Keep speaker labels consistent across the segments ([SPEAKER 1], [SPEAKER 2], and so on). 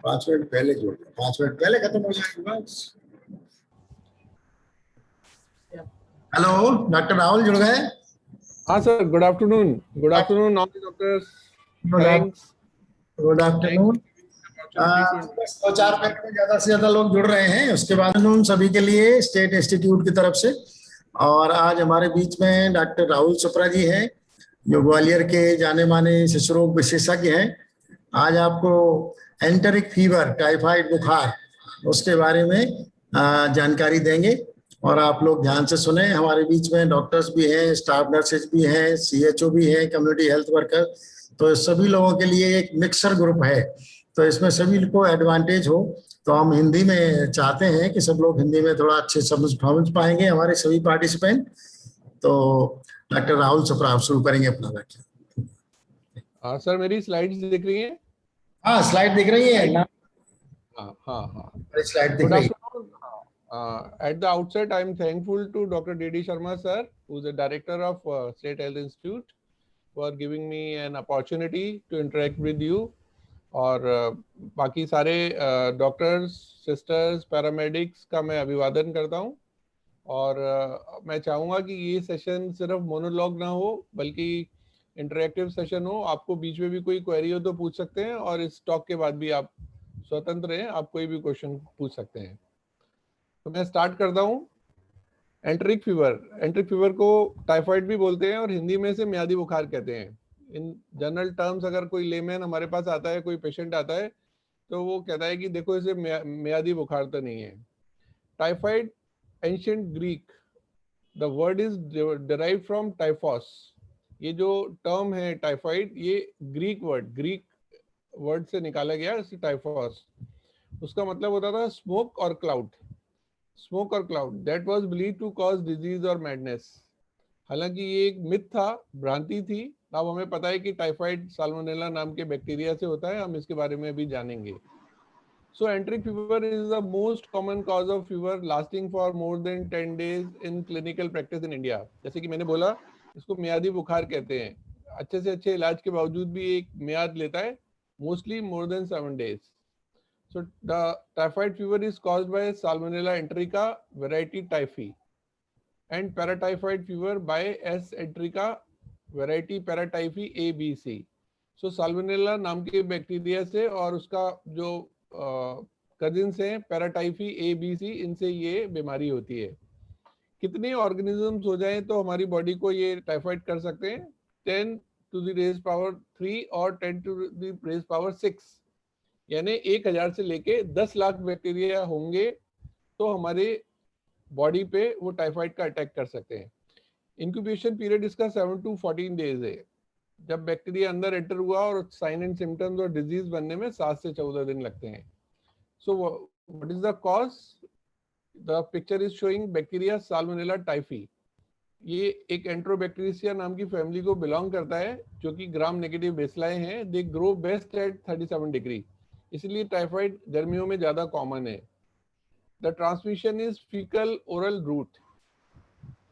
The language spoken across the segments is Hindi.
[SPEAKER 1] 5 मिनट पहले जोड़, 5 मिनट पहले खत्म हो जाएगा बस। हेलो, डॉक्टर राहुल जुड़ गए?
[SPEAKER 2] हाँ sir, good afternoon. Good afternoon all doctors. Thanks
[SPEAKER 1] good afternoon. बस 2-4 मिनट में ज्यादा से ज्यादा लोग जुड़ रहे हैं, उसके बाद उन सभी के लिए स्टेट इंस्टीट्यूट की तरफ से। और आज हमारे बीच में डॉक्टर राहुल चोपड़ा जी हैं, जो ग्वालियर के जाने माने शिशु रोग विशेषज्ञ हैं। आज आपको एंटेरिक फीवर, टाइफाइड बुखार, उसके बारे में जानकारी देंगे। और आप लोग ध्यान से सुने। हमारे बीच में डॉक्टर्स भी हैं, स्टाफ नर्सेज भी हैं, सीएचओ भी हैं, कम्युनिटी हेल्थ वर्कर। तो सभी लोगों के लिए एक मिक्सर ग्रुप है, तो इसमें सभी को एडवांटेज हो। तो हम हिंदी में चाहते हैं कि सब लोग हिंदी में थोड़ा अच्छे समझ पाएंगे, हमारे सभी पार्टिसिपेंट। तो डॉक्टर राहुल चोपड़ा, आप शुरू करेंगे अपना व्याख्यान।
[SPEAKER 2] हाँ सर, मेरी स्लाइड्स दिख रही हैं?
[SPEAKER 1] हाँ, स्लाइड दिख रही है।
[SPEAKER 2] हाँ।
[SPEAKER 1] स्लाइड दिख
[SPEAKER 2] Good
[SPEAKER 1] रही है।
[SPEAKER 2] afternoon. At the outset, I am thankful to Dr. D.D. Sharma sir, who is the director of State Health Institute, for giving me an opportunity to interact with you. और बाकी सारे डॉक्टर्स, सिस्टर्स, पैरामेडिक्स का मैं अभिवादन करता हूँ। और मैं चाहूँगा कि ये सेशन सिर्फ मोनोलॉग ना हो, बल्कि इंटरेक्टिव सेशन हो। आपको बीच में भी कोई क्वेरी हो तो पूछ सकते हैं, और इस टॉक के बाद भी आप स्वतंत्र हैं, आप कोई भी क्वेश्चन पूछ सकते हैं। तो मैं स्टार्ट करता हूँ। एंटेरिक फीवर को टाइफाइड भी बोलते हैं और हिंदी में से म्यादी बुखार कहते हैं। इन जनरल टर्म्स अगर कोई लेमैन हमारे पास आता है, कोई पेशेंट आता है, तो वो कहता है कि देखो इसे म्यादी बुखार तो नहीं है। Typhoid, ancient Greek, the word is derived from typhos. ये जो टर्म है टाइफाइड, ये ग्रीक वर्ड से निकाला गया, टाइफॉस। उसका मतलब होता था स्मोक और cloud. That was believed to cause disease और मैडनेस। हालांकि ये एक मिथ था, भ्रांति थी। अब हमें पता है कि टाइफाइड साल्मोनेला नाम के बैक्टीरिया से होता है, हम इसके बारे में भी जानेंगे। So enteric fever is the most common cause of fever lasting for more than 10 days in clinical practice in India. जैसे कि मैंने बोला, इसको म्यादी बुखार कहते हैं। अच्छे से अच्छे इलाज के बावजूद भी एक म्याद लेता है, mostly more than 7 days. So the typhoid fever is caused by Salmonella enterica variety typhi and paratyphoid fever by S enterica variety paratyphi ABC. So Salmonella नाम के बैक्टीरिया से और उसका जो कजिन्स हैं पैराटाइफी ए बी सी, इनसे ये बीमारी होती है। कितने ऑर्गेनिजम्स हो जाएं तो हमारी बॉडी को ये टाइफाइड कर सकते हैं? 10 to the raised power 3 और 10 to the raised power 6, यानी 1000 से लेके 10 लाख बैक्टीरिया होंगे तो हमारे बॉडी पे वो टाइफाइड का अटैक कर सकते हैं। इंक्यूबेशन पीरियड इसका 7 to 14 डेज है। जब बैक्टीरिया अंदर एंटर हुआ और साइन एंड सिम्टम्स और डिजीज बनने में 7 से 14 दिन लगते हैं। So what is the cause? The picture is showing bacteria salmonella typhi. ये एक एंट्रोबैक्टीरिया नाम की फैमिली को बिलोंग करता है, जो कि ग्राम नेगेटिव बेसलाइन है। They grow best at 37 degree, इसलिए टाइफाइड गर्मियों में ज्यादा कॉमन है। The transmission is faecal oral route.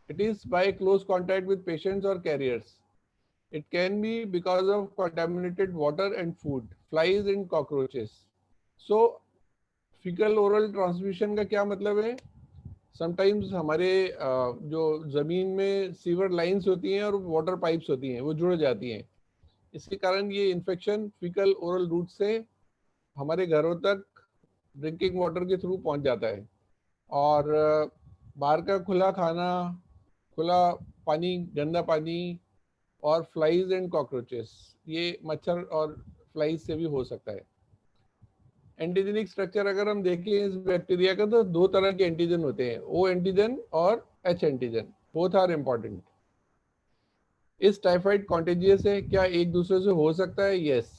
[SPEAKER 2] It is by close contact with patients और carriers. It can be because of contaminated water and food, flies and cockroaches. So, fecal oral transmission का क्या मतलब है? Sometimes हमारे जो जमीन में सीवर लाइंस होती हैं और वाटर पाइप्स होती हैं, वो जुड़ जाती हैं। इसके कारण ये इन्फेक्शन फीकल ओरल रूट से हमारे घरों तक ड्रिंकिंग वाटर के थ्रू पहुंच जाता है। और बाहर का खुला खाना, खुला पानी, गंदा पानी और फ्लाइज एंड कॉकरोचेस, ये मच्छर और फ्लाइज से भी हो सकता है। एंटीजेनिक स्ट्रक्चर अगर हम देखें इस बैक्टीरिया का, तो 2 तरह के एंटीजन होते हैं, ओ एंटीजन और H antigen. Both are important. इस टाइफाइड कॉन्टेजियस है? क्या एक दूसरे से हो सकता है? Yes.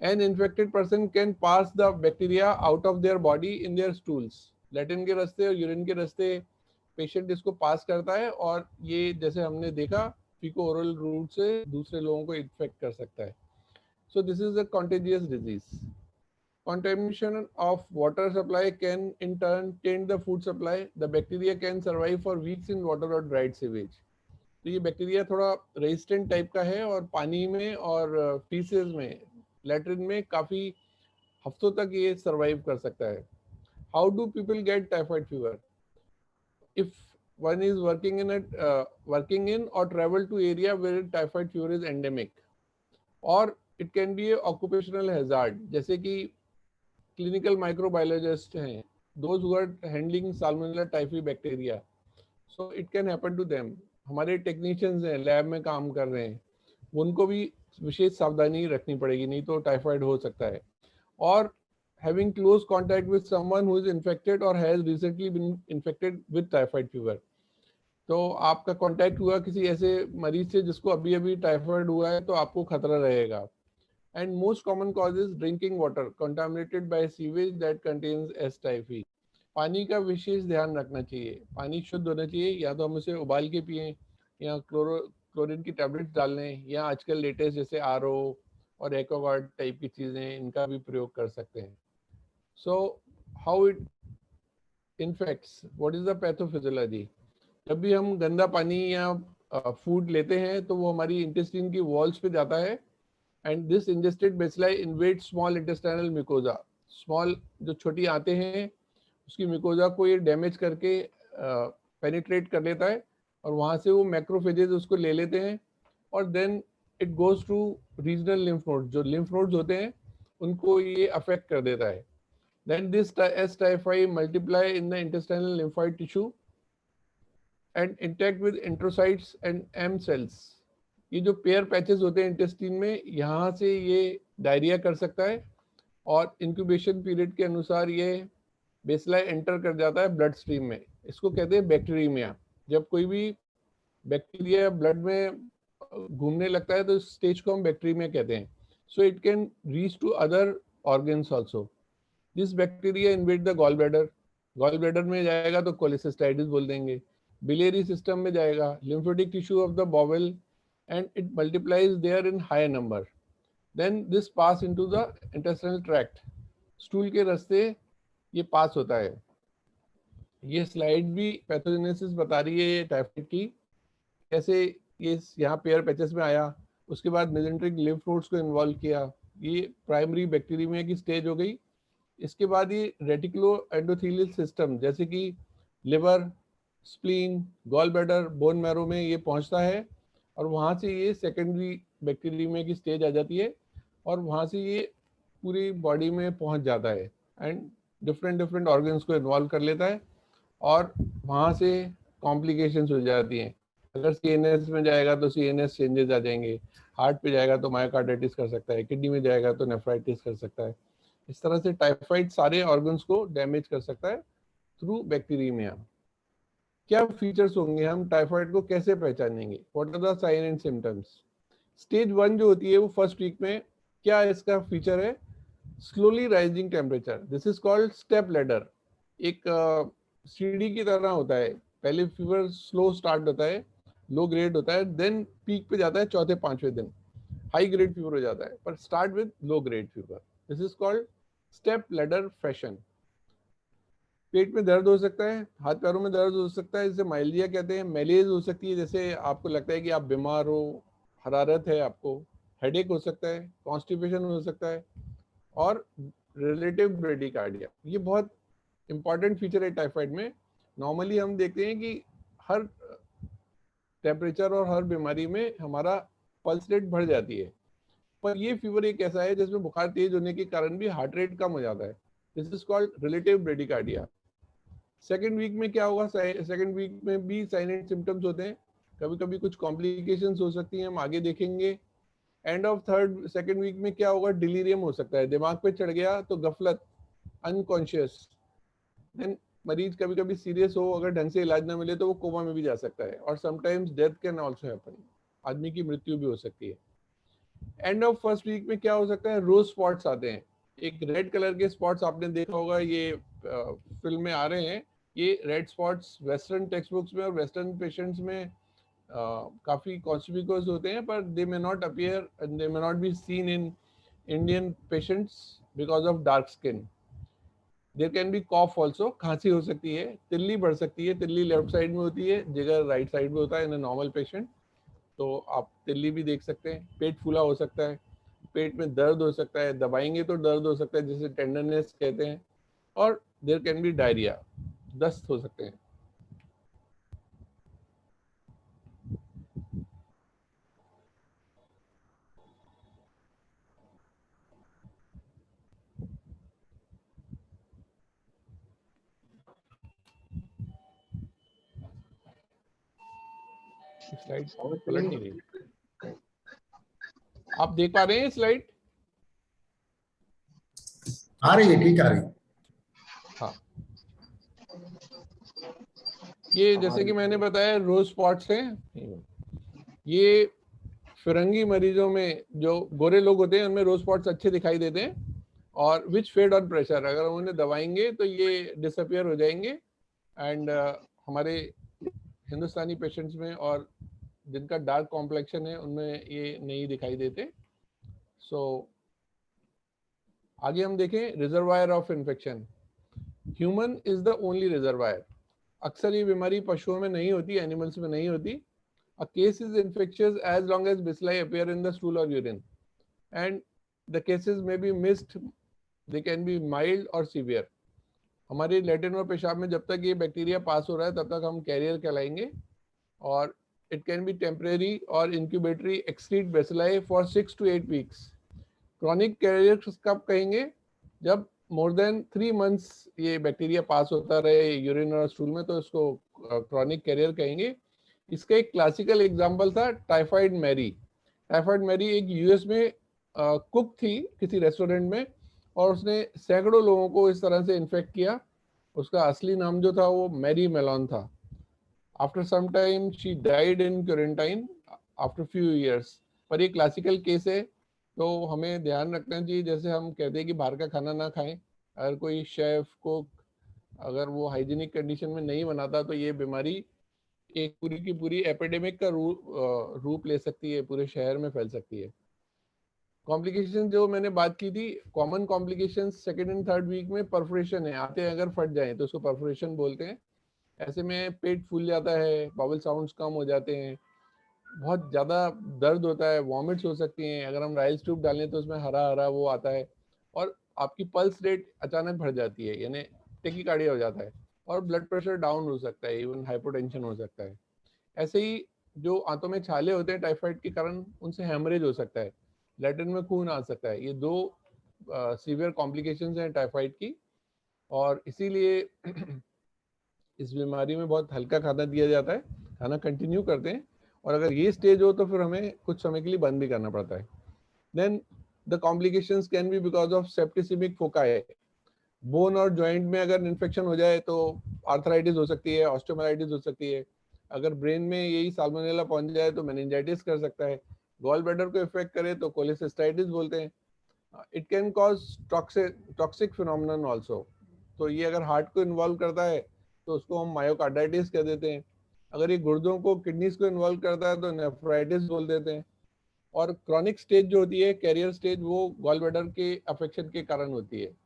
[SPEAKER 2] An infected person can pass the bacteria out of their body in their stools. Latrine के रास्ते और यूरिन के रास्ते पेशेंट इसको पास करता है, और ये जैसे हमने देखा फीको ओरल रूट से दूसरे लोगों को इन्फेक्ट कर सकता है। So this is a contagious disease. Contamination of water supply can in turn taint the food supply. The bacteria can survive for weeks in water or dried sewage. तो ये बैक्टीरिया थोड़ा रेजिस्टेंट टाइप का है और पानी में और फीसेस में, लैट्रिन में काफ़ी हफ्तों तक ये सर्वाइव कर सकता है। How do people get typhoid fever? If one is working in or travel to area where typhoid fever is endemic, or it can be a occupational hazard, जैसे कि clinical microbiologist हैं, those who are handling salmonella typhi bacteria, so it can happen to them. हमारे टेक्नीशियंस हैं, लैब में काम कर रहे हैं, उनको भी विशेष सावधानी रखनी पड़ेगी, नहीं तो टाइफाइड हो सकता है। और having close contact with someone who is infected or has recently been infected with typhoid fever, तो आपका कांटेक्ट हुआ किसी ऐसे मरीज से जिसको अभी अभी टाइफाइड हुआ है, तो आपको खतरा रहेगा। And most common cause is drinking water contaminated by sewage that contains S typhi. पानी का विशेष ध्यान रखना चाहिए, पानी शुद्ध होना चाहिए, या तो हम उसे उबाल के पिएं, या क्लोरीन की टैबलेट्स डाल लें, या आजकल लेटेस्ट जैसे आरओ और एक्वागार्ड टाइप की चीज़ें, इनका भी प्रयोग कर सकते हैं। So how it infects, what is the pathophysiology? जब भी हम गंदा पानी या फूड लेते हैं तो वो हमारी इंटेस्टाइन की वॉल्स पे जाता है, and this ingested bacilli invade small intestinal mucosa. Small जो छोटी आते हैं उसकी मिकोजा को ये डैमेज करके पेनिट्रेट कर लेता है, और वहाँ से वो मैक्रोफेजेस उसको ले लेते हैं, और then it goes to regional lymph nodes. जो लिम्फ नोड्स होते हैं उनको ये अफेक्ट कर देता है। Then this S typhi multiply in the intestinal lymphoid tissue and interact with enterocytes and M cells। ये जो पेयर पैचेस होते हैं इंटेस्टाइन में, यहाँ से ये डायरिया कर सकता है, और इंक्यूबेशन पीरियड के अनुसार ये बेसलाई एंटर कर जाता है ब्लड स्ट्रीम में। इसको कहते हैं बैक्टीरियमिया। जब कोई भी बैक्टीरिया ब्लड में घूमने लगता है तो इस स्टेज को हम बैक्टीरियमिया कहते हैं। So it can reach to other organs also. This bacteria invade the gall bladder. Gall bladder में जाएगा तो कोलेसिस्टाइटिस बोल देंगे। बिलियरी सिस्टम में जाएगा, lymphatic tissue of the bowel, and it multiplies there in higher number. Then this pass into the intestinal tract। Stool के रास्ते ये पास होता है। ये स्लाइड भी पैथोजेनेसिस बता रही है टाइफाइड की, कैसे ये यहाँ पेयर पैचेस में आया, उसके बाद मेसेंट्रिक लिम्फ नोड्स को इन्वॉल्व किया, ये प्राइमरी बैक्टीरियमिया की स्टेज हो गई। इसके बाद ये रेटिकुलो एंडोथेलियल सिस्टम जैसे कि liver, spleen, gall bladder, bone marrow में ये पहुंचता है, और वहाँ से ये सेकेंडरी बैक्टीरियमिया की स्टेज आ जाती है, और वहाँ से ये पूरी बॉडी में पहुंच जाता है, एंड डिफरेंट ऑर्गन्स को इन्वॉल्व कर लेता है, और वहाँ से कॉम्प्लिकेशंस हो जाती हैं। अगर सीएनएस में जाएगा तो सीएनएस चेंजेस आ जाएंगे, हार्ट पे जाएगा तो मायोकार्डाइटिस कर सकता है, किडनी में जाएगा तो नेफ्राइटिस कर सकता है। इस तरह से टाइफाइड सारे ऑर्गन्स को डैमेज कर सकता है थ्रू बैक्टीरियमिया। क्या फीचर्स होंगे, हम टाइफाइड को कैसे पहचानेंगे, what are the sign and symptoms? Stage 1 जो होती है वो फर्स्ट वीक में, क्या इसका फीचर है? Slowly rising temperature, this is called step ladder. एक सीढ़ी की तरह होता है, पहले फीवर स्लो स्टार्ट होता है, लो ग्रेड होता है, देन पीक पे जाता है चौथे पांचवें दिन, हाई ग्रेड फीवर हो जाता है, पर start with low grade fever. This is called step ladder fashion. पेट में दर्द हो सकता है, हाथ पैरों में दर्द हो सकता है, जिसे माइल्डिया कहते हैं। मैलेज हो सकती है, जैसे आपको लगता है कि आप बीमार हो, हरारत है आपको, हेडेक हो सकता है, कॉन्स्टिपेशन हो सकता है, और रिलेटिव ब्रेडिकार्डिया। ये बहुत इंपॉर्टेंट फीचर है टाइफाइड में। नॉर्मली हम देखते हैं कि हर टेम्परेचर और हर बीमारी में हमारा पल्स रेट बढ़ जाती है, पर ये फीवर एक ऐसा है जिसमें बुखार तेज होने के कारण भी हार्ट रेट कम हो जाता है। This is called relative bradycardia. Second week में क्या होगा? सेकेंड वीक में भी साइन एंड सिम्टम्स होते हैं, कभी कभी कुछ कॉम्प्लिकेशंस हो सकती हैं, हम आगे देखेंगे। एंड ऑफ सेकेंड वीक में क्या होगा? डिलीरियम हो सकता है, दिमाग पे चढ़ गया तो गफलत, अनकॉन्शियस। देन मरीज कभी कभी सीरियस हो, अगर ढंग से इलाज ना मिले तो वो कोमा में भी जा सकता है, और sometimes death can also happen, आदमी की मृत्यु भी हो सकती है। एंड ऑफ फर्स्ट वीक में क्या हो सकता है? रोज स्पॉट्स आते हैं, एक रेड कलर के स्पॉट्स आपने देखा होगा, ये फिल्म में आ रहे हैं। ये red spots western text books में और वेस्टर्न पेशेंट्स में काफी कॉन्स्पिक्यूअस होते हैं, पर they may not appear and they may not be seen in Indian patients because of dark skin. There can be cough also, खांसी हो सकती है, तिल्ली बढ़ सकती है, तिल्ली लेफ्ट साइड में होती है, जिगर राइट साइड में होता है इन अ नॉर्मल पेशेंट, तो आप तिल्ली भी देख सकते हैं। पेट फूला हो सकता है, पेट में दर्द हो सकता है, दबाएंगे तो दर्द हो सकता है जिसे टेंडरनेस कहते हैं, और देयर कैन बी डायरिया, दस्त हो सकते हैं। स्लाइड पलट नहीं रही, आप देख पा रहे हैं स्लाइड?
[SPEAKER 1] आ रही है, ठीक आ रही है।
[SPEAKER 2] हाँ, ये जैसे कि मैंने बताया रोज स्पॉट्स हैं। ये फिरंगी मरीजों में जो गोरे लोग होते हैं उनमें रोज स्पॉट्स अच्छे दिखाई देते हैं, और विच फेड ऑन प्रेशर, अगर उन्हें दबाएंगे तो ये डिसअपियर हो जाएंगे। एंड हमारे हिंदुस्तानी पेशेंट्स में और जिनका डार्क कॉम्प्लेक्शन है उनमें ये नहीं दिखाई देते। सो आगे हम देखें reservoir of infection. Human is the only reservoir. अक्सर ये बीमारी पशुओं में नहीं होती, एनिमल्स में नहीं होती। A case is infectious as long as bacilli appear in the stool or urine, and the cases may be missed, they can be mild or severe. हमारे लैट्रिन और पेशाब में जब तक ये बैक्टीरिया पास हो रहा है तब तक हम कैरियर कहलाएंगे, और इट कैन बी टेम्परेरी और incubatory excrete bacilli for 6 to 8 weeks. Chronic carrier कब कहेंगे? जब मोर देन 3 months ये बैक्टीरिया पास होता रहे यूरिन और स्टूल में, तो इसको क्रॉनिक कैरियर कहेंगे। इसका एक क्लासिकल एग्जांपल था टाइफाइड मैरी। टाइफाइड मैरी एक यूएस में कुक थी किसी रेस्टोरेंट में, और उसने सैकड़ों लोगों को इस तरह से इन्फेक्ट किया। उसका असली नाम जो था वो मैरी मेलॉन था। After some time she died in quarantine after few years. पर ये क्लासिकल केस है, तो हमें ध्यान रखना चाहिए। जैसे हम कहते हैं कि बाहर का खाना ना खाएं, अगर कोई शेफ को अगर वो हाइजीनिक कंडीशन में नहीं बनाता तो ये बीमारी एक पूरी की पूरी एपिडेमिक का रूप ले सकती है, पूरे शहर में फैल सकती है। कॉम्प्लिकेशन जो मैंने बात की थी, common complication second and third week में परफोरेशन है, आते अगर फट जाए तो उसको परफोरेशन बोलते हैं। ऐसे में पेट फूल जाता है, बाउल साउंड्स कम हो जाते हैं, बहुत ज़्यादा दर्द होता है, वॉमिट्स हो सकती हैं। अगर हम राइस ट्यूब डालें तो उसमें हरा हरा वो आता है, और आपकी पल्स रेट अचानक बढ़ जाती है, यानी टेकिकार्डिया हो जाता है, और ब्लड प्रेशर डाउन हो सकता है, इवन हाइपोटेंशन हो सकता है। ऐसे ही जो आंतों में छाले होते हैं टाइफाइड के कारण, उनसे हेमरेज हो सकता है, लैट्रिन में खून आ सकता है। ये दो सीवियर कॉम्प्लिकेशंस हैं टाइफाइड की, और इसीलिए इस बीमारी में बहुत हल्का खाना दिया जाता है, खाना कंटिन्यू करते हैं, और अगर ये स्टेज हो तो फिर हमें कुछ समय के लिए बंद भी करना पड़ता है। Then the complications can be because of septicemic foci. Bone और जॉइंट में अगर इन्फेक्शन हो जाए तो आर्थराइटिस हो सकती है, ऑस्टियोमाइटिस हो सकती है। अगर ब्रेन में यही साल्मोनेला पहुंच जाए तो मेनिंजाइटिस कर सकता है। गॉल ब्लैडर को इफेक्ट करे तो कोलेसिस्टाइटिस बोलते हैं। It can cause toxic phenomenon also. तो ये अगर हार्ट को इन्वॉल्व करता है तो उसको हम मायोकार्डाइटिस कह देते हैं। अगर ये गुर्दों को, किडनीज को इन्वॉल्व करता है तो नेफ्राइटिस बोल देते हैं। और क्रॉनिक स्टेज जो होती है, कैरियर स्टेज, वो गॉल ब्लैडर के अफेक्शन के कारण होती है।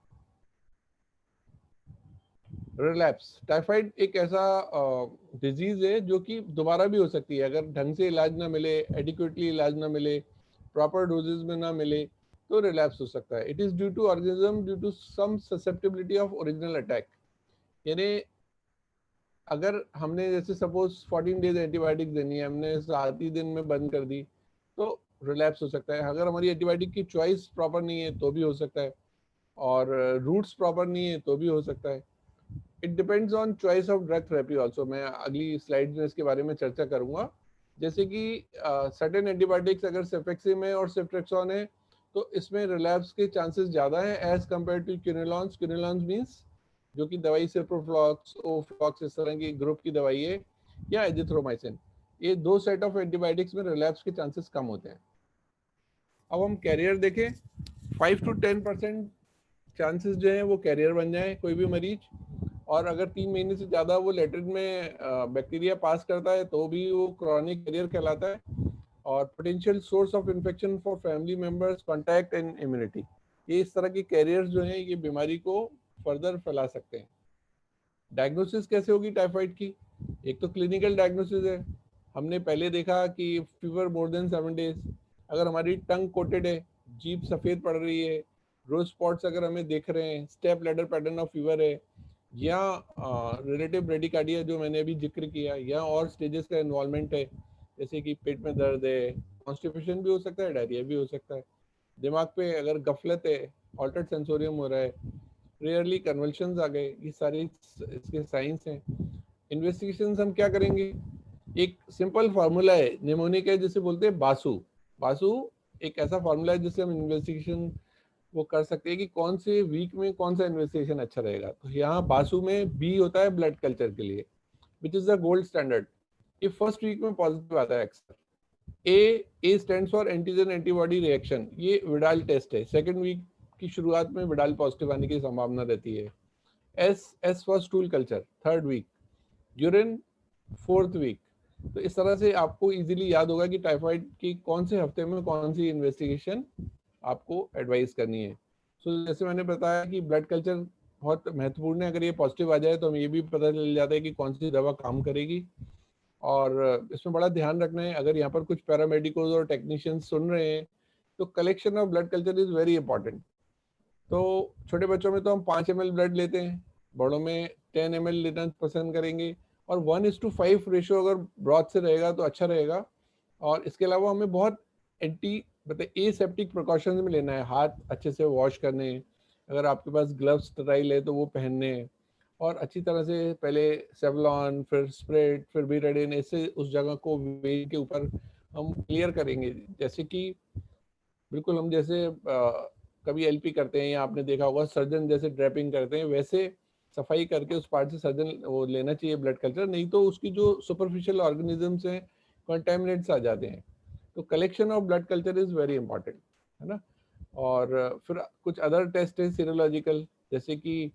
[SPEAKER 2] रिलैप्स, टाइफाइड एक ऐसा डिजीज है जो कि दोबारा भी हो सकती है अगर ढंग से इलाज ना मिले, एडिक्वेटली इलाज ना मिले, प्रॉपर डोजेज में ना मिले, तो रिलैप्स हो सकता है। It is due to organism due to some susceptibility of original attack. यानी अगर हमने जैसे सपोज 14 डेज एंटीबायोटिक देनी है, हमने 7 ही दिन में बंद कर दी, तो रिलैप्स हो सकता है। अगर हमारी एंटीबायोटिक की चॉइस प्रॉपर नहीं है तो भी हो सकता है, और रूट्स प्रॉपर नहीं है तो भी हो सकता है। It depends on choice of drug therapy also. मैं अगली स्लाइड में इसके बारे में चर्चा करूंगा। जैसे कि सर्टेन एंटीबायोटिक्स अगर सेफेक्सिम है और सेफ्ट्रेक्सोन है तो इसमें रिलैप्स के चांसेस ज़्यादा है एज कम्पेयर टू क्विनोलॉन्स। क्विनोलॉन्स मीन्स जो कि दवाई सिप्रोफ्लॉक्स, ओफ्लॉक्स, इस तरह की ग्रुप की दवाई है, या एजिथ्रोमाइसिन। ये दो सेट ऑफ एंटीबायोटिक्स में रिलैप्स के चांसेस कम होते हैं। अब हम कैरियर देखें, 5 to 10% चांसेस जो है वो कैरियर बन जाए कोई भी मरीज, और अगर 3 महीने से ज़्यादा वो लैट्रिन में बैक्टीरिया पास करता है तो भी वो क्रॉनिक कैरियर कहलाता है। और potential source of infection for family members, contact and immunity, ये इस तरह की कैरियर्स जो हैं ये बीमारी को फर्दर फैला सकते हैं। डायग्नोसिस कैसे होगी टाइफाइड की? एक तो क्लिनिकल डायग्नोसिस है, हमने पहले देखा कि फीवर मोर देन 7 days। अगर हमारी टंग कोटेड है जीभ सफेद पड़ रही है, रोज स्पॉट्स अगर हमें देख रहे हैं, step ladder pattern of fever है, या रिलेटिव ब्रेडिकार्डिया जो मैंने अभी जिक्र किया, या और स्टेजेस का इन्वॉल्वमेंट है, जैसे कि पेट में दर्द है, कॉन्स्टिपेशन भी हो सकता है, डायरिया भी हो सकता है, दिमाग पे अगर गफलत है, ऑल्टर्ड सेंसोरियम हो रहा है, रेयरली कन्वल्शंस आ गए, ये सारे इसके साइंस हैं। इन्वेस्टिगेशंस हम क्या करेंगे? एक सिंपल फार्मूला है निमोनिक है, जिसे बोलते हैं बासु। बासु एक ऐसा फार्मूला है जिससे हम इन्वेस्टिगेशन वो कर सकते हैं कि कौन से वीक में कौन सा इन्वेस्टिगेशन अच्छा रहेगा। तो यहाँ बासु में बी होता है ब्लड कल्चर के लिए, which is the gold standard. ये फर्स्ट वीक में पॉजिटिव आता है अक्सर। ए stands for antigen antibody reaction, ये विडाल टेस्ट है। सेकेंड वीक की शुरुआत में विडाल पॉजिटिव आने की संभावना रहती है। As for stool culture, third week. Urine, fourth week. तो इस तरह से आपको इजीली याद होगा कि टाइफाइड की कौन से हफ्ते में कौन सी इन्वेस्टिगेशन आपको एडवाइस करनी है। सो जैसे मैंने बताया कि ब्लड कल्चर बहुत महत्वपूर्ण है। अगर ये पॉजिटिव आ जाए तो हमें ये भी पता चल जाता है कि कौन सी दवा काम करेगी। और इसमें बड़ा ध्यान रखना है, अगर यहाँ पर कुछ पैरामेडिकल्स और टेक्नीशियंस सुन रहे हैं, तो collection of blood culture is very important. तो छोटे बच्चों में तो हम 5 ml ब्लड लेते हैं, बड़ों में 10 ml लेना पसंद करेंगे, और 1:5 रेशो अगर ब्रॉथ से रहेगा तो अच्छा रहेगा। और इसके अलावा हमें बहुत मतलब एसेप्टिक प्रिकॉशंस में लेना है, हाथ अच्छे से वॉश करने हैं, अगर आपके पास ग्लव्स स्टराइल है तो वो पहनने हैं, और अच्छी तरह से पहले सेवलॉन, फिर स्प्रेड, फिर बीटाडिन, इससे उस जगह को वेट के ऊपर हम क्लियर करेंगे। जैसे कि बिल्कुल हम जैसे कभी एलपी करते हैं, या आपने देखा होगा सर्जन जैसे ड्रैपिंग करते हैं, वैसे सफाई करके उस पार्ट से सर्जन वो लेना चाहिए ब्लड कल्चर, नहीं तो उसकी जो सुपरफिशियल ऑर्गेनिजम्स हैं, कंटेमिनेट्स आ जाते हैं। तो collection of blood culture is very important, है ना। और फिर कुछ अदर टेस्ट है सीरोलॉजिकल, जैसे कि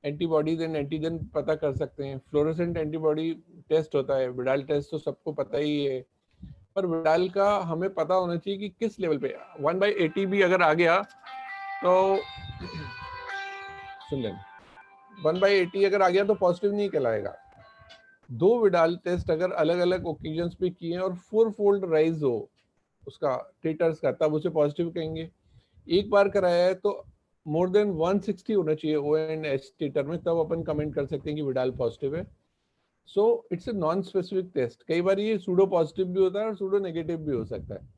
[SPEAKER 2] एंटीबॉडीज एंड एंटीजन पता कर सकते हैं। फ्लोरोसेंट एंटीबॉडी टेस्ट होता है, विडाल टेस्ट तो सबको पता ही है, पर विडाल का हमें पता होना चाहिए कि किस लेवल पे। 1/80 भी अगर आ गया तो सुन लें, 1/80 अगर आ गया तो पॉजिटिव नहीं कहलाएगा। 2 विडाल टेस्ट अगर अलग अलग ओकेजन्स पे किए और 4 फोल्ड राइज हो उसका टिटर्स का, तब उसे पॉजिटिव कहेंगे। एक बार कराया है तो मोर देन 160 होना चाहिए ONH टिटर में, तब अपन कमेंट कर सकते हैं कि विडाल पॉजिटिव है। So it's a non specific test. कई बार ये सूडो पॉजिटिव भी होता है और सूडो नेगेटिव भी हो सकता है।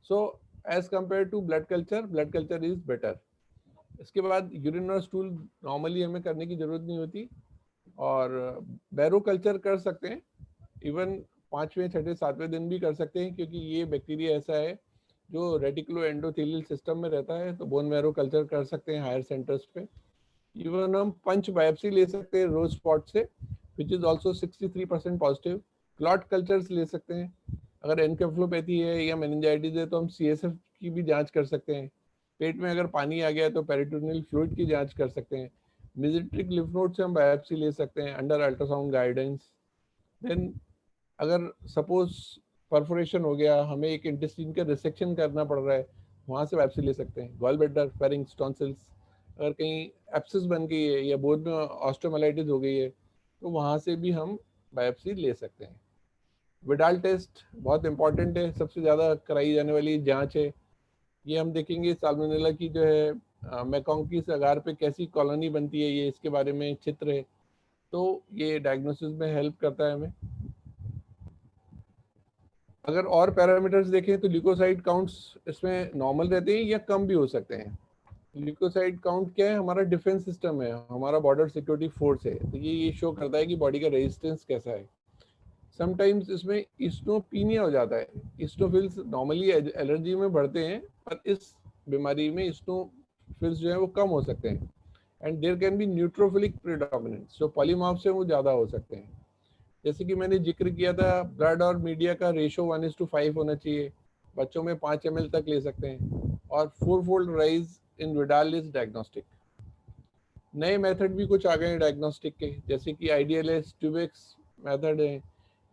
[SPEAKER 2] So as compare to blood culture is better. इसके बाद यूरिन और स्टूल नॉर्मली हमें करने की जरूरत नहीं होती, और बैरो कल्चर कर सकते हैं, इवन 5वें 6ठे 7वें दिन भी कर सकते हैं, क्योंकि ये बैक्टीरिया ऐसा है जो रेटिकुलो एंडोथेलियल सिस्टम में रहता है। तो बोन मैरो कल्चर कर सकते हैं हायर सेंटर्स पे। इवन हम पंच बायोप्सी ले सकते हैं रोज स्पॉट से, which is also 63% positive. Clot cultures ले सकते हैं, अगर एनकेफ्लोपैथी है या मेनिंजाइटिस है तो हम CSF की भी जांच कर सकते हैं। पेट में अगर पानी आ गया तो पेरिटोनियल फ्लूइड की जांच कर सकते हैं। मेसेंटेरिक लिम्फ नोड से हम बायोप्सी ले सकते हैं अंडर अल्ट्रासाउंड गाइडेंस। देन अगर सपोज परफोरेशन हो गया, हमें एक इंटेस्टाइन का रिसेक्शन करना पड़ रहा है, वहाँ से बायोप्सी ले सकते हैं। गॉल ब्लैडर, फेरिंग्स, टॉन्सिल्स, अगर कहीं एप्सिस बन गई है या बोन में ऑस्टोमाइलाइटिस हो गई है तो वहाँ से भी हम बायोप्सी ले सकते हैं। विडाल टेस्ट बहुत इंपॉर्टेंट है, सबसे ज़्यादा कराई जाने वाली जांच है। ये हम देखेंगे साल्मोनेला की जो है मैकॉन्ग की अगार पे कैसी कॉलोनी बनती है, ये इसके बारे में चित्र है, तो ये डायग्नोसिस में हेल्प करता है हमें। अगर और पैरामीटर्स देखें तो ल्यूकोसाइड काउंट्स इसमें नॉर्मल रहते हैं या कम भी हो सकते हैं। ल्यूकोसाइड काउंट क्या है? हमारा डिफेंस सिस्टम है, हमारा बॉर्डर सिक्योरिटी फोर्स है, तो ये शो करता है कि बॉडी का रेजिस्टेंस कैसा है। समटाइम्स इसमें इस्नोपीनिया हो जाता है। इस्नोफिल्स नॉर्मली एलर्जी में बढ़ते हैं, पर इस बीमारी में इस्नोफिल्स जो है वो कम हो सकते हैं। And there can be neutrophilic predominance, जो पॉलीमॉर्फ्स है वो ज़्यादा हो सकते हैं। जैसे कि मैंने जिक्र किया था, ब्लड और मीडिया का रेशो 1:5 होना चाहिए। बच्चों में 5 ml तक ले सकते हैं, और 4 fold rise in Widal is diagnostic. नए मेथड भी कुछ आ गए हैं डायग्नोस्टिक के, जैसे कि IDLS ट्यूबेक्स मेथड है।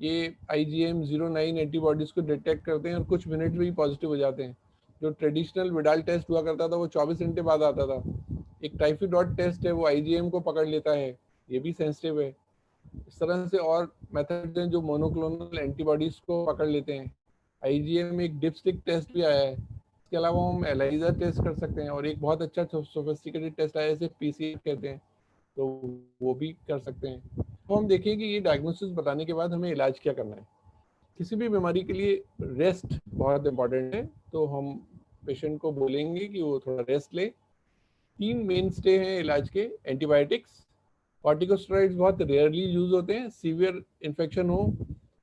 [SPEAKER 2] ये IgM09 एंटीबॉडीज को डिटेक्ट करते हैं और कुछ मिनट में ही पॉजिटिव हो जाते हैं। जो ट्रेडिशनल विडाल टेस्ट हुआ करता था वो 24 घंटे बाद आता था। एक टाइफीडॉट टेस्ट है, वो IgM को पकड़ लेता है, ये भी सेंसिटिव है। इस तरह से और मेथड्स हैं जो मोनोक्लोनल एंटीबॉडीज को पकड़ लेते हैं। IgM एक डिपस्टिक टेस्ट भी आया है, इसके अलावा हम एलाइजा टेस्ट कर सकते हैं, और एक बहुत अच्छा सोफिस्टिकेटेड टेस्ट आया जैसे पीसीआर कहते हैं, तो वो भी कर सकते हैं। तो हम देखें कि ये डायग्नोसिस बताने के बाद हमें इलाज क्या करना है। किसी भी बीमारी के लिए रेस्ट बहुत इंपॉर्टेंट है, तो हम पेशेंट को बोलेंगे कि वो थोड़ा रेस्ट ले। 3 मेन स्टे हैं इलाज के, एंटीबायोटिक्स, कॉर्टिकोस्टेरॉइड्स बहुत रेयरली यूज होते हैं, सीवियर इन्फेक्शन हो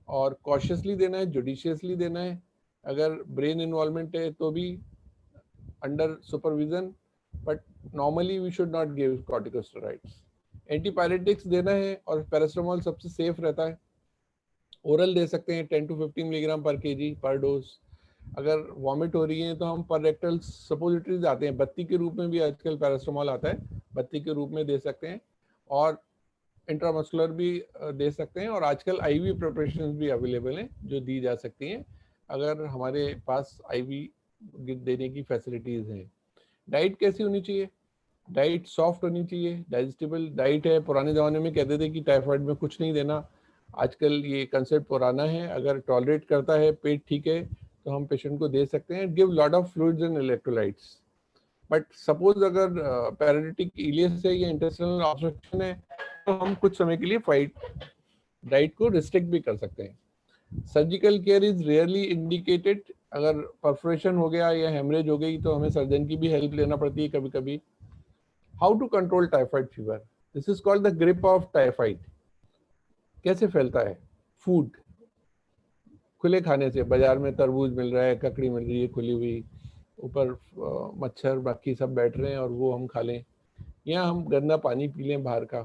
[SPEAKER 2] और कॉशियसली देना है, जुडिशियसली देना है। अगर ब्रेन इन्वॉल्वमेंट है तो भी under supervision, but normally we should not give corticosteroids. Antipyretics देना है, और पैरास्टामोल सबसे सेफ रहता है। ओरल दे सकते हैं 10 to 15 मिलीग्राम पर केजी पर डोज। अगर वॉमिट हो रही है तो हम पर रेक्टल सपोजिटरीज आते हैं, बत्ती के रूप में भी आजकल पैरास्टामोल आता है, बत्ती के रूप में दे सकते हैं, और इंट्रामस्कुलर भी दे सकते हैं, और आजकल आईवी प्रिपरेशंस भी अवेलेबल हैं जो दी जा सकती हैं अगर हमारे पास आईवी देने की फैसिलिटीज हैं। डाइट कैसी होनी चाहिए? डाइट सॉफ्ट होनी चाहिए, डाइजेस्टिबल डाइट है। पुराने ज़माने में कहते थे कि टाइफाइड में कुछ नहीं देना, आजकल ये कंसेप्ट पुराना है। अगर टॉलरेट करता है, पेट ठीक है, तो हम पेशेंट को दे सकते हैं। Give lot of fluids and electrolytes. But suppose अगर पैरालिटिक इलियस है या इंटेस्टाइनल ऑब्स्ट्रक्शन है, तो हम कुछ समय के लिए फाइट डाइट को रिस्ट्रिक्ट भी कर सकते हैं। Surgical care is rarely indicated. अगर परफोरेशन हो गया या हेमरेज हो गई तो हमें सर्जन की भी हेल्प लेना पड़ती है कभी कभी। How to control typhoid fever? This is called the grip of typhoid. कैसे फैलता है? फूड, खुले खाने से। बाजार में तरबूज मिल रहा है, ककड़ी मिल रही है खुली हुई, ऊपर मच्छर बाकी सब बैठ रहे हैं और वो हम खा लें, या हम गंदा पानी पी लें बाहर का,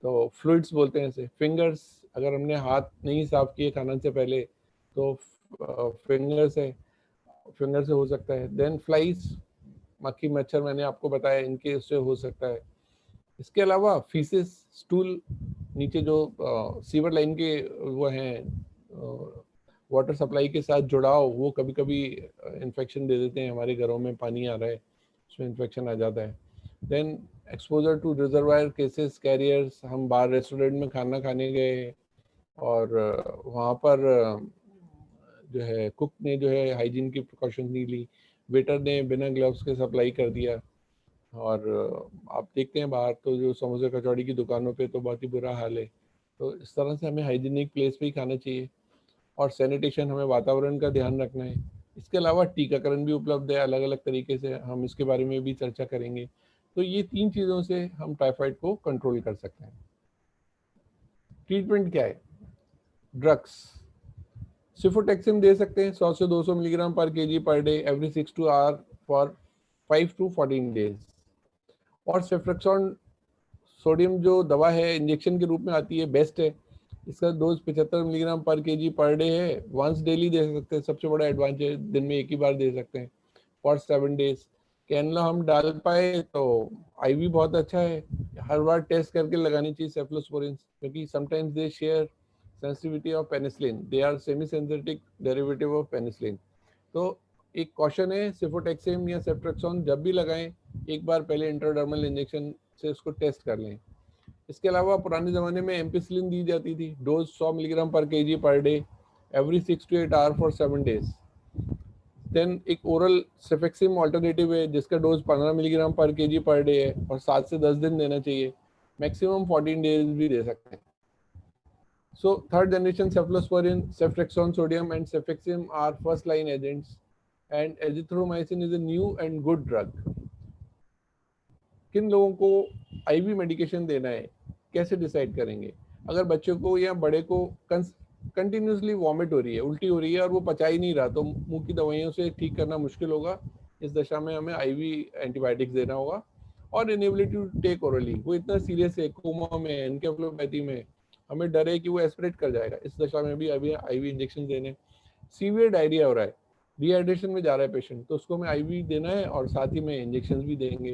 [SPEAKER 2] तो फ्लूइड्स बोलते हैं इसे। फिंगर्स, अगर हमने हाथ नहीं साफ किए खाने से पहले तो फिंगर से हो सकता है। देन फ्लाइज, मक्खी मच्छर मैंने आपको बताया, इनके उससे हो सकता है। इसके अलावा फीसिस, स्टूल, नीचे जो सीवर लाइन के वो हैं वाटर सप्लाई के साथ जुड़ाव, वो कभी कभी इन्फेक्शन दे देते हैं। हमारे घरों में पानी आ रहा है, उसमें इन्फेक्शन आ जाता है। Then exposure to reservoir cases, carriers, हम बाहर रेस्टोरेंट में खाना खाने गए और वहाँ पर जो है कुक ने जो है हाइजीन की प्रिकॉशन नहीं ली, वेटर ने बिना ग्लव्स के सप्लाई कर दिया, और आप देखते हैं बाहर तो जो समोसे कचौड़ी की दुकानों पे तो बहुत ही बुरा हाल है। तो इस तरह से हमें हाइजीनिक प्लेस पे ही खाना चाहिए, और सैनिटेशन, हमें वातावरण का ध्यान रखना है। इसके अलावा टीकाकरण भी उपलब्ध है अलग अलग तरीके से, हम इसके बारे में भी चर्चा करेंगे। तो ये 3 चीज़ों से हम टाइफाइड को कंट्रोल कर सकते हैं। ट्रीटमेंट क्या है? ड्रग्स, सिफोटेक्सिन दे सकते हैं 100 से 200 milligram per KG per day every 6 to 8 hour for 5 to 14 days. और सेफ्ट्रेक्सोन सोडियम जो दवा है इंजेक्शन के रूप में आती है, बेस्ट है। इसका dose 75 milligram per KG per day है, वंस डेली दे सकते हैं, सबसे बड़ा एडवांस है, दिन में एक ही बार दे सकते हैं फॉर 7 डेज। कैनला हम डाल पाए तो आईवी बहुत अच्छा है, हर बार टेस्ट करके लगानी चाहिए सेफ्लोस्पोरिन, क्योंकि sometimes they share sensitivity of penicillin, they are semi synthetic derivative of penicillin. तो एक कॉशन है, सिफोटेक्सिम या सेफ्ट्रेक्सोन जब भी लगाएं, एक बार पहले इंट्राडर्मल इंजेक्शन से उसको टेस्ट कर लें। इसके अलावा पुराने ज़माने में एम्पिसिलिन दी जाती थी, dose 100 milligram per KG per day every 6 to 8 hour for 7 days. Then एक ओरल सेफेक्सिम ऑल्टरनेटिव है जिसका dose 15 milligram per KG per day है, और 7 से 10 दिन देना चाहिए, मैक्सिमम 14 डेज भी दे सकते हैं। So third generation cephalosporin, ceftriaxone sodium and cefixime are first line agents, and azithromycin is a new and good drug. किन लोगों को आईवी मेडिकेशन देना है, कैसे डिसाइड करेंगे? अगर बच्चों को या बड़े को कंटिन्यूसली वॉमिट हो रही है, उल्टी हो रही है और वो पचा ही नहीं रहा, तो मुंह की दवाइयों से ठीक करना मुश्किल होगा। इस दशा में हमें आईवी एंटीबायोटिक्स देना होगा। और इनेबिलिटी टू टेक ओरली, वो इतना सीरियस है, कोमा में, एन्केफेलोपैथी में, हमें डर है कि वो एस्पिरेट कर जाएगा, इस दशा में भी अभी आईवी इंजेक्शन देने। सीवियर डायरिया हो रहा है, डिहाइड्रेशन में जा रहा है पेशेंट, तो उसको हमें आईवी देना है और साथ ही में इंजेक्शन भी देंगे।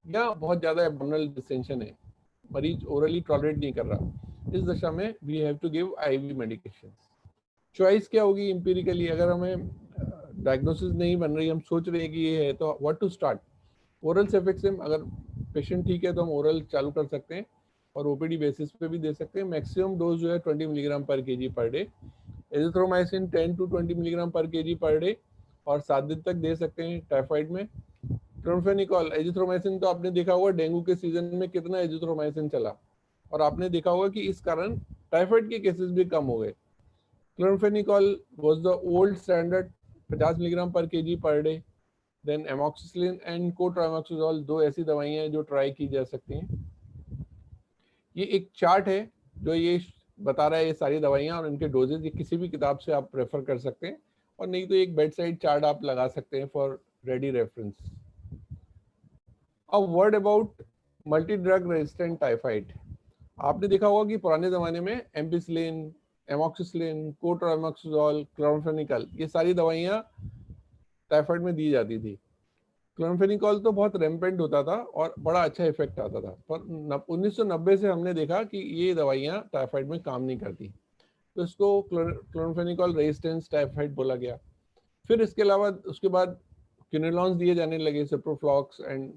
[SPEAKER 2] या बहुत ज़्यादा एब्डोमिनल डिस्टेंशन है, मरीज ओरली टॉलरेट नहीं कर रहा, इस दशा में we have to give IV medication. Choice क्या होगी एम्पिरिकली? अगर हमें डायग्नोसिस नहीं बन रही, हम सोच रहे हैं कि ये है, तो व्हाट टू स्टार्ट? ओरल सेफेक्सिम, अगर पेशेंट ठीक है तो हम ओरल चालू कर सकते हैं, और ओपीडी बेसिस पे भी दे सकते हैं। मैक्सिमम डोज जो है 20 milligram per KG per day. Azithromycin 10 to 20 milligram per KG per day, और 7 दिन तक दे सकते हैं टाइफाइड में। क्लोरफेनिकॉल, एजिथ्रोमाइसिन तो आपने देखा होगा डेंगू के सीजन में कितना एजिथ्रोमाइसिन चला, और आपने देखा होगा कि इस कारण टाइफाइड के केसेस भी कम हो गए। Chloramphenicol was the old standard, 50 milligram per KG per day. Then amoxicillin and cotrimoxazole, 2 ऐसी दवाइयां हैं जो ट्राई की जा सकती हैं। ये एक चार्ट है जो ये बता रहा है ये सारी दवाइयां और इनके डोजेज, ये किसी भी किताब से आप रेफर कर सकते हैं, और नहीं तो एक बेड साइड चार्ट आप लगा सकते हैं for ready reference. A word about multi drug resistant typhoid. आपने देखा होगा कि पुराने जमाने में एम्पिसिलिन, एमॉक्सिसिलिन, कोट्राइमोक्सिजोल, क्लोरफेनिकल, ये सारी दवाइयां टाइफाइड में दी जाती थी। क्लोरफेनिकॉल तो बहुत रैम्पेंट होता था और बड़ा अच्छा इफेक्ट आता था, पर 1990 से हमने देखा कि ये दवाइयां टाइफाइड में काम नहीं करती, तो इसको क्लोरफेनिकॉल रेजिस्टेंस टाइफाइड बोला गया। फिर इसके अलावा उसके बाद क्विनोलॉन्स दिए जाने लगे, सिप्रोफ्लॉक्स एंड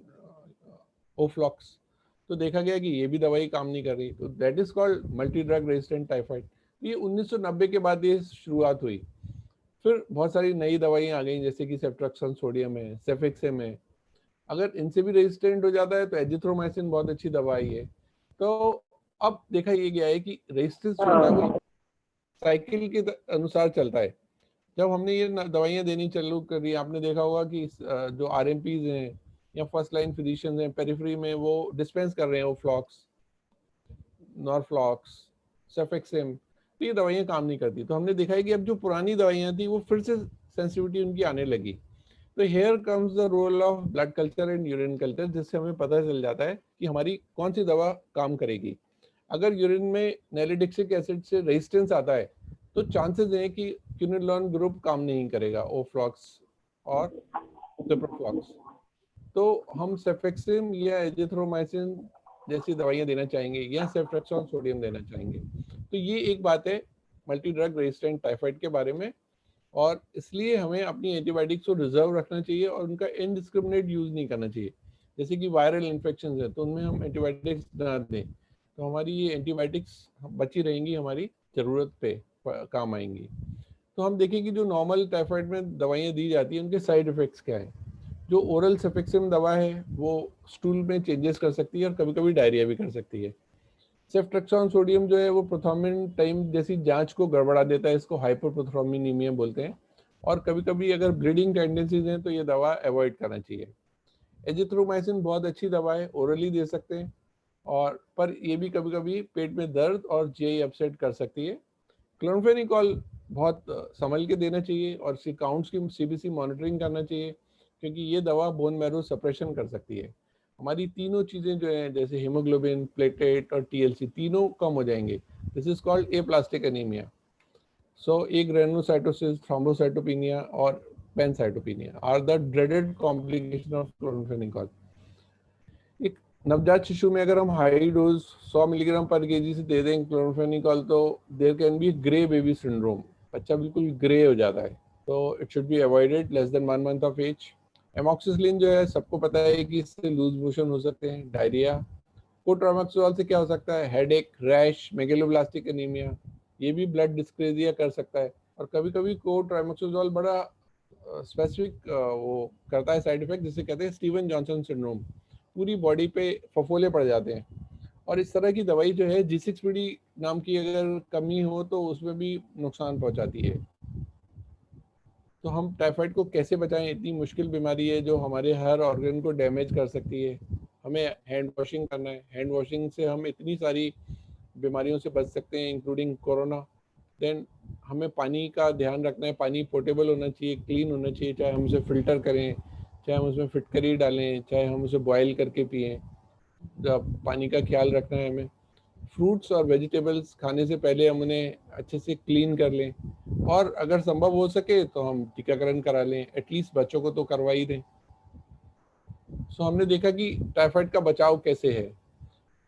[SPEAKER 2] ओफ्लॉक्स, तो देखा गया कि ये भी दवाई काम नहीं कर रही, तो that is called multi drug resistant typhoid. ये 1990 के बाद ये शुरुआत हुई। फिर बहुत सारी नई दवाइयां आ गई जैसे कि सेफ्ट्रक्सन सोडियम है, सेफेक्सिम है। अगर इनसे भी रेजिस्टेंट हो जाता है तो एजिथ्रोमाइसिन बहुत अच्छी दवाई है। तो अब देखा ये गया है कि रेजिस्टेंस जो है वो साइकिल के अनुसार चलता है। जब हमने ये दवाइयां देनी चालू कर दी, आपने देखा होगा कि जो आरएमपीज हैं या फर्स्ट लाइन फिजिशियंस हैं पेरिफेरी में, वो डिस्पेंस कर रहे हैं ओफ्लॉक्स, नॉरफ्लॉक्स, सेफेक्सिम, तो ये दवाइयां काम नहीं करती। तो हमने देखा है कि अब जो पुरानी दवाइयां थी वो फिर से सेंसिटिविटी उनकी आने लगी। तो here comes the role of blood culture and urine culture, जिससे हमें पता चल जाता है कि हमारी कौन सी दवा काम करेगी। अगर यूरिन में नैलिडिक्सिक एसिड से रेजिस्टेंस आता है तो चांसेस हैं कि क्विनोलोन ग्रुप काम नहीं करेगा, ओफ्लॉक्स और सिप्रोफ्लॉक्स। तो हम सेफेक्सिम या एजिथ्रोमाइसिन जैसी दवाइयां देना चाहेंगे या सेफ्ट्रक्सोन सोडियम देना चाहेंगे। तो ये एक बात है मल्टी ड्रग रेजिस्टेंट टाइफाइड के बारे में, और इसलिए हमें अपनी एंटीबायोटिक्स को रिजर्व रखना चाहिए और उनका इनडिस्क्रिमिनेट यूज नहीं करना चाहिए। जैसे कि वायरल इन्फेक्शन है तो उनमें हम एंटीबायोटिक्स ना दें, तो हमारी ये एंटीबायोटिक्स बची रहेंगी, हमारी जरूरत पे काम आएंगी। तो हम देखें कि जो नॉर्मल टाइफाइड में दवाइयाँ दी जाती हैं उनके साइड इफेक्ट्स क्या हैं। जो ओरल सेफेक्सिम दवा है वो स्टूल में चेंजेस कर सकती है और कभी कभी डायरिया भी कर सकती है। सेफ्ट्रक्सोन सोडियम जो है वो प्रोथ्रोम्बिन टाइम जैसी जांच को गड़बड़ा देता है, इसको हाइपरप्रोथ्रोम्बिनीमिया बोलते हैं, और कभी कभी अगर ब्लीडिंग टेंडेंसीज हैं तो ये दवा अवॉइड करना चाहिए। एजिथ्रोमाइसिन बहुत अच्छी दवा है, ओरली दे सकते हैं, और पर ये भी कभी कभी पेट में दर्द और जीआई अपसेट कर सकती है। क्लोरफेनिकॉल बहुत संभल के देना चाहिए और इसकी काउंट्स की सीबीसी मॉनिटरिंग करना चाहिए, क्योंकि ये दवा बोन मैरो सप्रेशन कर सकती है। हमारी तीनों चीजें जो हैं जैसे हीमोग्लोबिन, प्लेटलेट और टीएलसी, तीनों कम हो जाएंगे। This is called aplastic anaemia. So agranulocytosis, thrombocytopenia और pancytopenia are the dreaded complication of chloramphenicol. एक नवजात शिशु में अगर हम high dose 100 milligram per kg से दे दें क्लोरफेनिकॉल तो there can be grey baby syndrome, बच्चा बिल्कुल ग्रे हो जाता है, तो it should be avoided less than 1 month of age. Amoxicillin जो है सबको पता है कि इससे लूज मोशन हो सकते हैं, डायरिया। कोट्राइमोक्सिजोल से क्या हो सकता है, हेडेक, रैश, मेगेलोब्लास्टिक एनीमिया, ये भी ब्लड डिस्क्रेजिया कर सकता है। और कभी कभी कोट्राइमोक्सिजोल बड़ा स्पेसिफिक वो करता है साइड इफेक्ट, जिसे कहते हैं स्टीवन जॉनसन सिंड्रोम, पूरी बॉडी पे फफोले पड़ जाते हैं। और इस तरह की दवाई जो है G6PD नाम की अगर कमी हो तो उसमें भी नुकसान पहुंचाती है। तो हम टाइफाइड को कैसे बचाएं, इतनी मुश्किल बीमारी है जो हमारे हर ऑर्गन को डैमेज कर सकती है। हमें हैंड वॉशिंग करना है, हैंड वॉशिंग से हम इतनी सारी बीमारियों से बच सकते हैं इंक्लूडिंग कोरोना। देन हमें पानी का ध्यान रखना है, पानी पोर्टेबल होना चाहिए, क्लीन होना चाहिए, चाहे हम उसे फिल्टर करें, चाहे हम उसमें फिटकरी डालें, चाहे हम उसे बॉयल करके पिएं। जब पानी का ख्याल रखना है हमें। फ्रूट्स और वेजिटेबल्स खाने से पहले हम उन्हें अच्छे से क्लीन कर लें, और अगर संभव हो सके तो हम टीकाकरण करा लें, एटलीस्ट बच्चों को तो करवा ही दें। सो हमने देखा कि टाइफाइड का बचाव कैसे है।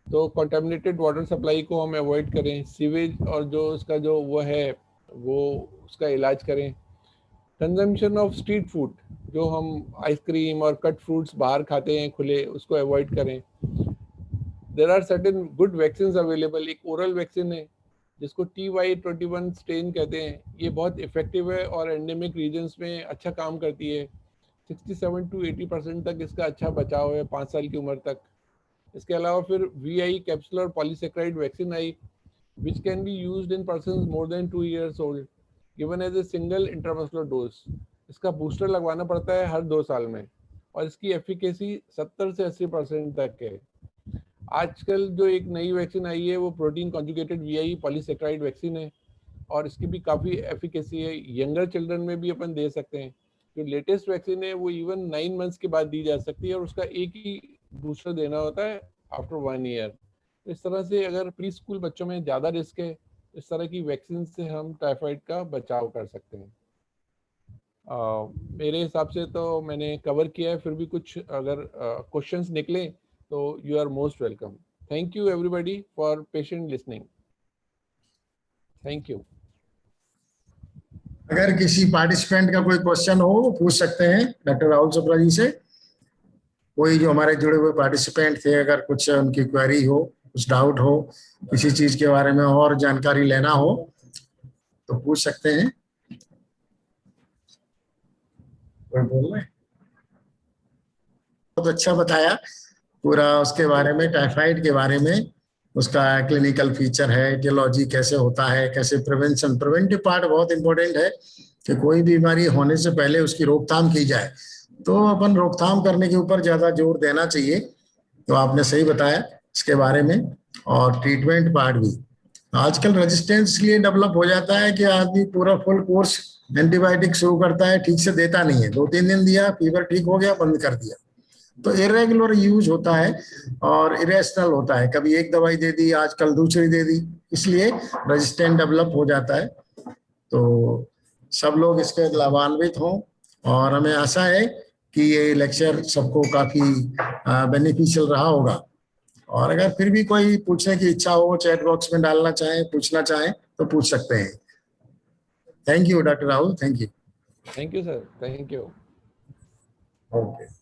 [SPEAKER 2] तो कंटामिनेटेड वाटर सप्लाई को हम अवॉइड करें, सीवेज और जो उसका जो वो है वो उसका इलाज करें। कंजम्पशन ऑफ स्ट्रीट फूड, जो हम आइसक्रीम और कट फ्रूट्स बाहर खाते हैं खुले, उसको अवॉइड करें। There are certain good vaccine available. एक ओरल वैक्सीन है जिसको TY21 स्ट्रेन कहते हैं, ये बहुत इफेक्टिव है और एंडेमिक रीजन्स में अच्छा काम करती है। 67 to 80% तक इसका अच्छा बचाव है 5 साल की उम्र तक। इसके अलावा फिर VI capsular polysaccharide vaccine I, which can be used in persons more than 2 years old, given as a single intramuscular dose. इसका बूस्टर लगवाना पड़ता है हर 2 साल में और इसकी एफिकेसी 70 से 80% तक है। आजकल जो एक नई वैक्सीन आई है वो protein conjugated VI polysaccharide vaccine है और इसकी भी काफ़ी एफिकेसी है। यंगर चिल्ड्रन में भी अपन दे सकते हैं। जो लेटेस्ट वैक्सीन है वो इवन 9 मंथ्स के बाद दी जा सकती है और उसका एक ही बूस्टर देना होता है आफ्टर 1 ईयर। इस तरह से अगर प्री स्कूल बच्चों में ज़्यादा रिस्क है, इस तरह की वैक्सीन से हम टाइफाइड का बचाव कर सकते हैं। मेरे हिसाब से तो मैंने कवर किया है, फिर भी कुछ अगर क्वेश्चंस निकले तो you are most welcome. Thank you everybody for patient listening. Thank you.
[SPEAKER 1] अगर किसी पार्टिसिपेंट का कोई क्वेश्चन हो वो पूछ सकते हैं डॉक्टर राहुल चोपड़ा जी से। कोई जो हमारे जुड़े हुए पार्टिसिपेंट थे, अगर कुछ उनकी क्वेरी हो, कुछ डाउट हो, किसी चीज के बारे में और जानकारी लेना हो तो पूछ सकते हैं। कोई बोल रहे? बहुत अच्छा बताया पूरा उसके बारे में, टाइफाइड के बारे में, उसका क्लिनिकल फीचर है, एटियोलॉजी कैसे होता है, कैसे प्रिवेंशन, प्रिवेंटिव पार्ट बहुत इंपॉर्टेंट है कि कोई बीमारी होने से पहले उसकी रोकथाम की जाए। तो अपन रोकथाम करने के ऊपर ज्यादा जोर देना चाहिए। तो आपने सही बताया इसके बारे में। और ट्रीटमेंट पार्ट भी आजकल रेजिस्टेंस लिए डेवलप हो जाता है कि आदमी पूरा फुल कोर्स एंटीबायोटिक शुरू करता है, ठीक से देता नहीं है, 2-3 दिन दिया, फीवर ठीक हो गया, बंद कर दिया। तो इरेगुलर यूज होता है और इरेशनल होता है, कभी एक दवाई दे दी, आजकल दूसरी दे दी, इसलिए रेजिस्टेंट डेवलप हो जाता है। तो सब लोग इसके लाभान्वित हों और हमें आशा है कि ये लेक्चर सबको काफी बेनिफिशियल रहा होगा। और अगर फिर भी कोई पूछने की इच्छा हो, चैट बॉक्स में डालना चाहें, पूछना चाहें तो पूछ सकते हैं। Thank you doctor Rahul, thank you.
[SPEAKER 2] Thank you sir, thank you.
[SPEAKER 1] Okay.